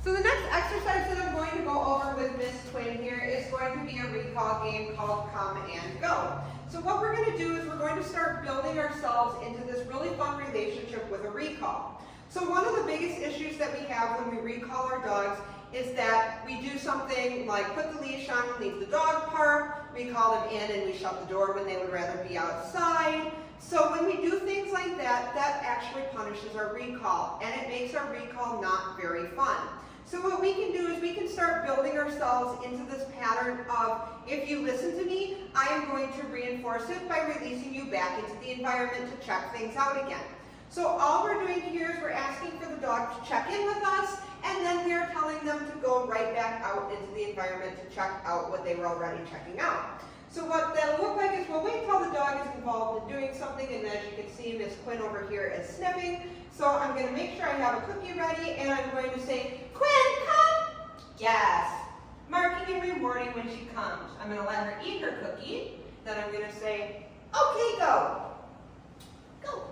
So the next exercise that I'm going to go over with Miss Quinn here is going to be a recall game called Come and Go. So what we're going to do is we're going to start building ourselves into this really fun relationship with a recall. So one of the biggest issues that we have when we recall our dogs is that we do something like put the leash on and leave the dog park, we call them in and we shut the door when they would rather be outside. So when we do things like that, that actually punishes our recall and it makes our recall not very fun. So what we can do is we can start building ourselves into this pattern of, if you listen to me, I am going to reinforce it by releasing you back into the environment to check things out again. So all we're doing here is we're asking for the dog to check in with us, and then we are telling them to go right back out into the environment to check out what they were already checking out. So what that'll look like is we'll wait till the dog is involved in doing something, and as you can see, Miss Quinn over here is sniffing. So I'm going to make sure I have a cookie ready, and I'm going to say, Quinn, come! Yes. Marking and rewarding when she comes. I'm going to let her eat her cookie. Then I'm going to say, okay, go. Go.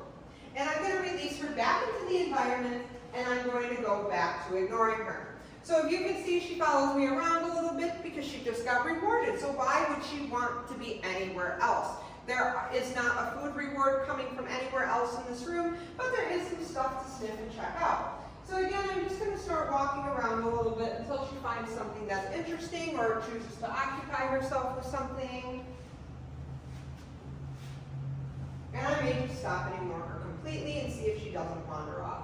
And I'm going to release her back into the environment, and I'm going to go back to ignoring her. So if you can see, she follows me around a little bit because she just got rewarded. So why would she want to be anywhere else? There is not a food reward coming from anywhere else in this room, but there is some stuff to sniff and check out. So again, I'm just going to start walking around a little bit until she finds something that's interesting or chooses to occupy herself with something. And I may just stop and ignore her completely and see if she doesn't wander off.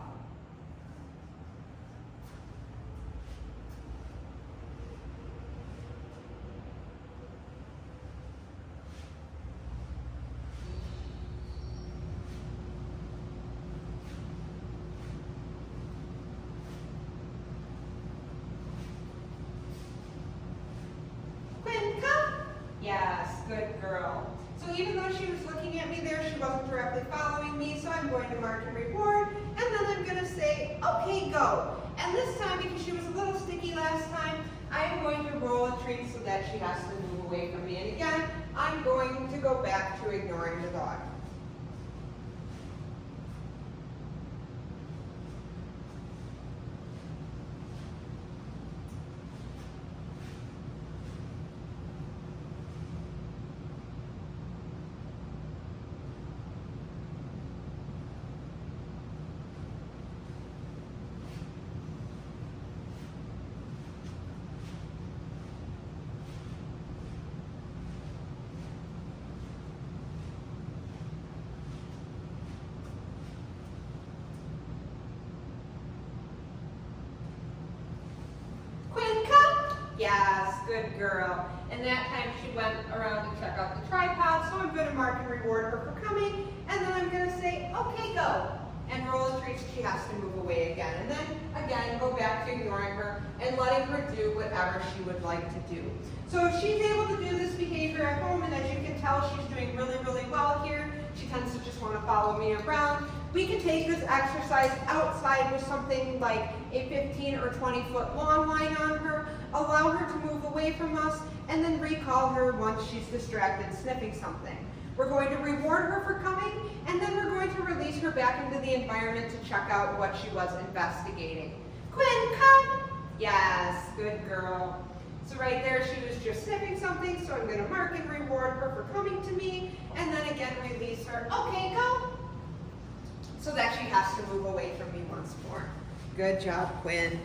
Yes, good girl. So even though she was looking at me there, she wasn't directly following me, so I'm going to mark and reward, and then I'm going to say, okay, go. And this time, because she was a little sticky last time, I'm going to roll a treat so that she has to move away from me. And again, I'm going to go back to ignoring the dog. Yes, good girl. And that time she went around to check out the tripod, so I'm going to mark and reward her for coming, and then I'm going to say, okay, go, and roll a treat so she has to move away again. And then, again, go back to ignoring her and letting her do whatever she would like to do. So if she's able to do this behavior at home, and as you can tell, she's doing really, really well here, she tends to just want to follow me around. We can take this exercise outside with something like a 15 or 20 foot long line on her, allow her to move away from us, and then recall her once she's distracted sniffing something. We're going to reward her for coming, and then we're going to release her back into the environment to check out what she was investigating. Quinn, come! Yes, good girl. So right there, she was just sniffing something, so I'm going to mark and reward her for coming to me, and then again release her. Okay, go! So that she has to move away from me once more. Good job, Quinn.